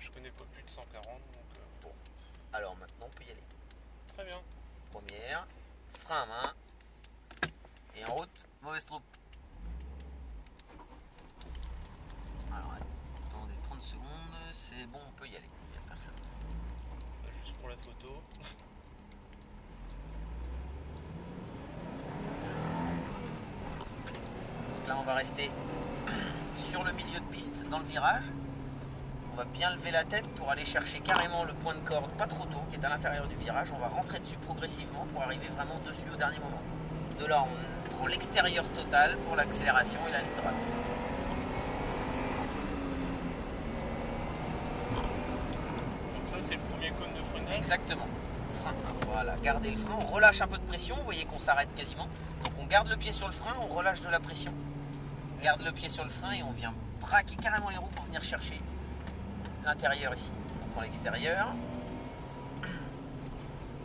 je connais pas plus de 140, donc Bon, alors maintenant on peut y aller. très bien. Première, frein à main, et en route, mauvaise troupe. Alors attendez 30 secondes, c'est bon, on peut y aller, il n'y a personne. Juste pour la photo. Donc là on va rester sur le milieu de piste dans le virage. On va bien lever la tête pour aller chercher carrément le point de corde, pas trop tôt, qui est à l'intérieur du virage. On va rentrer dessus progressivement pour arriver vraiment dessus au dernier moment. De là, on prend l'extérieur total pour l'accélération et la ligne droite. Donc ça, c'est le premier cône de freinage. Exactement. Frein. Voilà, gardez le frein, on relâche un peu de pression. Vous voyez qu'on s'arrête quasiment. Donc on garde le pied sur le frein, on relâche de la pression. On garde le pied sur le frein et on vient braquer carrément les roues pour venir chercher l'intérieur ici. On prend l'extérieur.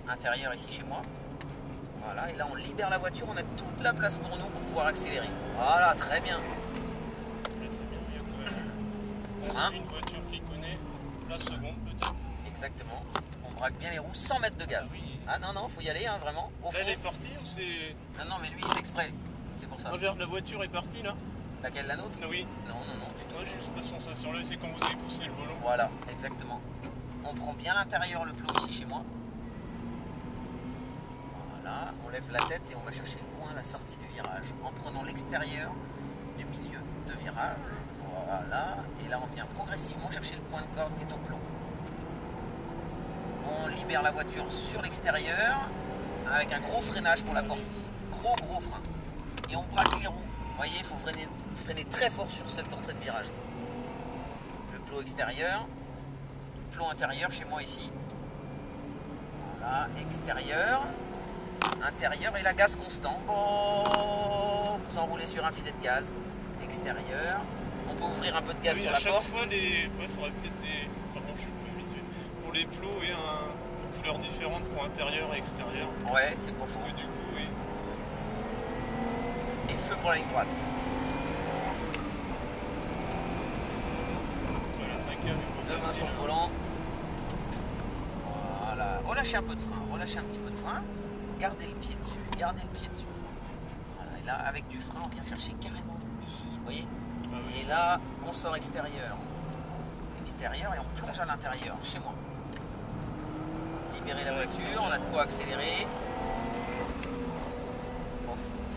Intérieur ici chez moi. Voilà, et là on libère la voiture, on a toute la place pour nous pour pouvoir accélérer. Voilà, très bien. Là, c'est bien, il y a quand même Frein. une voiture qui connaît la seconde, peut-être. Exactement. On braque bien les roues sans mettre de gaz. Ah oui. Ah non, non, faut y aller, hein, vraiment. Au Là, fond. elle est partie ou c'est. Non, non, mais lui il fait exprès. C'est pour ça. Non, la voiture est partie là. Laquelle, la nôtre? Ah oui. Non, non, non, du tout. Moi, j'ai eu cette sensation-là, c'est quand vous avez poussé le volant. Voilà, exactement. On prend bien l'intérieur, le plot ici chez moi. Voilà, on lève la tête et on va chercher loin la sortie du virage en prenant l'extérieur du milieu de virage. Voilà, et là on vient progressivement chercher le point de corde qui est au plomb. On libère la voiture sur l'extérieur avec un gros freinage pour la porte ici. Gros frein. Et on braque les roues. Vous voyez, il faut freiner très fort sur cette entrée de virage. Le plot extérieur, plot intérieur chez moi ici. Voilà, extérieur, intérieur et la gaz constant. Oh, vous enroulez sur un filet de gaz. Extérieur. On peut ouvrir un peu de gaz Oui, sur à la chaque porte. fois, les. Ouais, faudrait peut-être des. Enfin, bon, je suis plus habitué. Pour les plots et une couleur différente pour intérieur et extérieur. Ouais, c'est pour ça. Parce que du coup, oui. Et feu pour la ligne droite. Voilà, 5e. Deux mains sur le volant. Voilà. Relâchez un peu de frein. Relâchez un petit peu de frein. Gardez le pied dessus. Gardez le pied dessus. Voilà. Et là, avec du frein, on vient chercher carrément ici. Vous voyez? Ah oui, Et là, on sort extérieur. Extérieur et on plonge à l'intérieur, chez moi. Libérez la voiture, on a de quoi accélérer.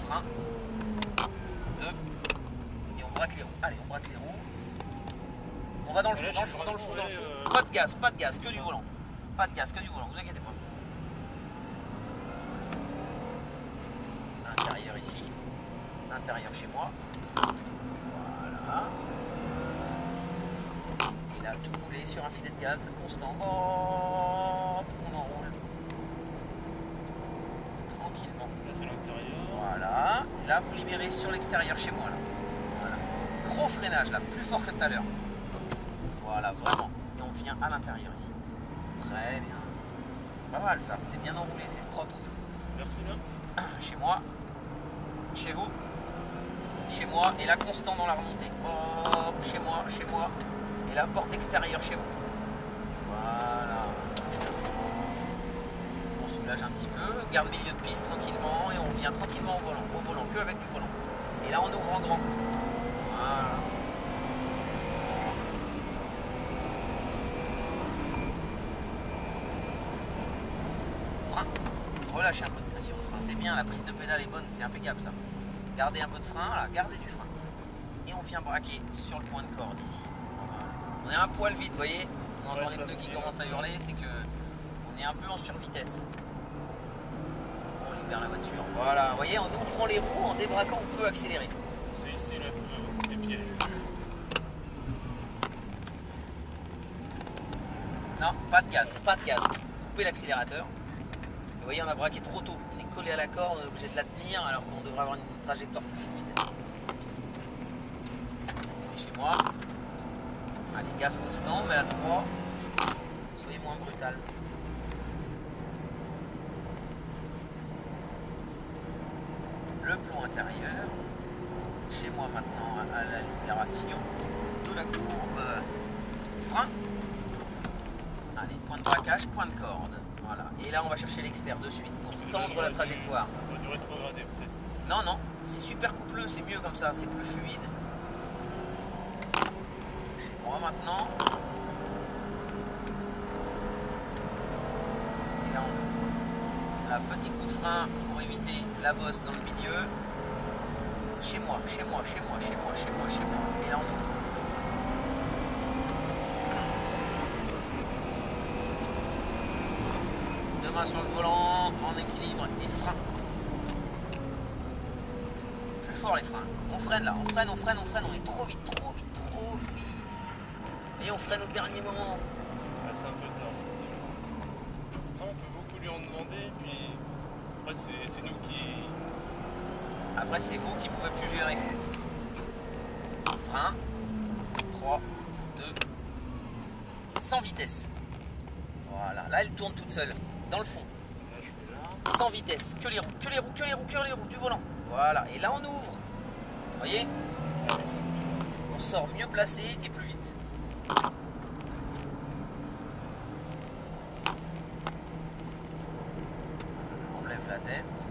Frein. 2. Et on braque les roues. Allez, on braque les roues. On va dans le fond, dans le fond, dans le fond, dans le fond. Pas de gaz, que du volant. Pas de gaz, que du volant, vous inquiétez pas. Intérieur ici. Intérieur chez moi. Voilà. Et là, tout roulé sur un filet de gaz constant. Hop, on enroule. Tranquillement. Là, c'est l'intérieur. Voilà. Et là, vous libérez sur l'extérieur chez moi. Là. Voilà. Gros freinage, là, plus fort que tout à l'heure. Voilà, vraiment. Et on vient à l'intérieur ici. Très bien. Pas mal ça. C'est bien enroulé, c'est propre. Merci là. Chez moi. Chez vous. Chez moi. Et là, constant dans la remontée. Hop, chez moi, chez moi. Et la porte extérieure chez vous. Voilà. On soulage un petit peu, garde milieu de piste tranquillement et on vient tranquillement au volant, que avec du volant. Et là on ouvre en grand. Voilà. Frein. Relâchez un peu de pression. Le frein c'est bien, la prise de pédale est bonne, c'est impeccable ça. Gardez un peu de frein, là, gardez du frein. Et on vient braquer sur le point de corde ici. On est un poil vite, vous voyez. On entend les pneus qui commencent à hurler, c'est que on est un peu en survitesse. On libère la voiture. Voilà, vous voyez, en ouvrant les roues, en débraquant, on peut accélérer. C'est ici les pièges. Non, pas de gaz, pas de gaz. Coupez l'accélérateur. Vous voyez, on a braqué trop tôt. On est collé à la corde, on est obligé de la tenir alors qu'on devrait avoir une trajectoire plus fluide. Et chez moi, allez, gaz constant, mais à 3. Soyez moins brutal. Le plomb intérieur. Chez moi maintenant à la libération de la courbe. Frein. Allez, point de braquage, point de corde. Voilà. Et là, on va chercher l'externe de suite pour tendre la trajectoire. On va du rétrograder peut-être. Non, non, c'est super coupleux, c'est mieux comme ça, c'est plus fluide. Chez moi maintenant. Et là, on ouvre. Là, petit coup de frein pour éviter la bosse dans le milieu. Chez moi, chez moi, chez moi, chez moi, chez moi, chez moi. Et là, on ouvre. Deux mains sur le volant, en équilibre et frein. Plus fort les freins. On freine là, on freine, on freine, on freine. On est trop vite, trop vite, trop vite. Et on freine au dernier moment. Ah, c'est un peu tard. Ça, on peut beaucoup lui en demander. Puis après, c'est nous qui. Après, c'est vous qui pouvez plus gérer. Frein. 3, 2. Sans vitesse. Voilà. Là, elle tourne toute seule. Dans le fond. Là, je vais là. Sans vitesse. Que les roues, que les roues, que les roues, que les roues du volant. Voilà. Et là, on ouvre. Vous voyez? Ah, oui, c'est un peu tard. On sort mieux placé et plus vite. On lève la tête.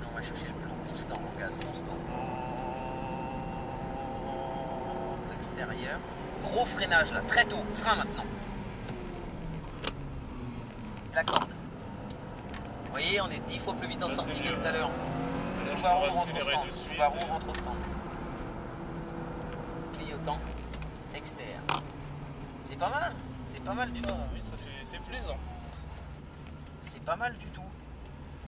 Là, on va chercher le plomb constant, le gaz constant. Extérieur. Gros freinage là, très tôt. Frein maintenant. La corde. Vous voyez, on est 10 fois plus vite en Là, sortie c'est que mieux. tout à l'heure. Là, je Subaru pourrais rentre au accélérer stand. de suite. Subaru rentre au stand. Clignotant. Externe. C'est pas mal. C'est pas mal du tout. Ah oui, c'est plaisant. C'est pas mal du tout.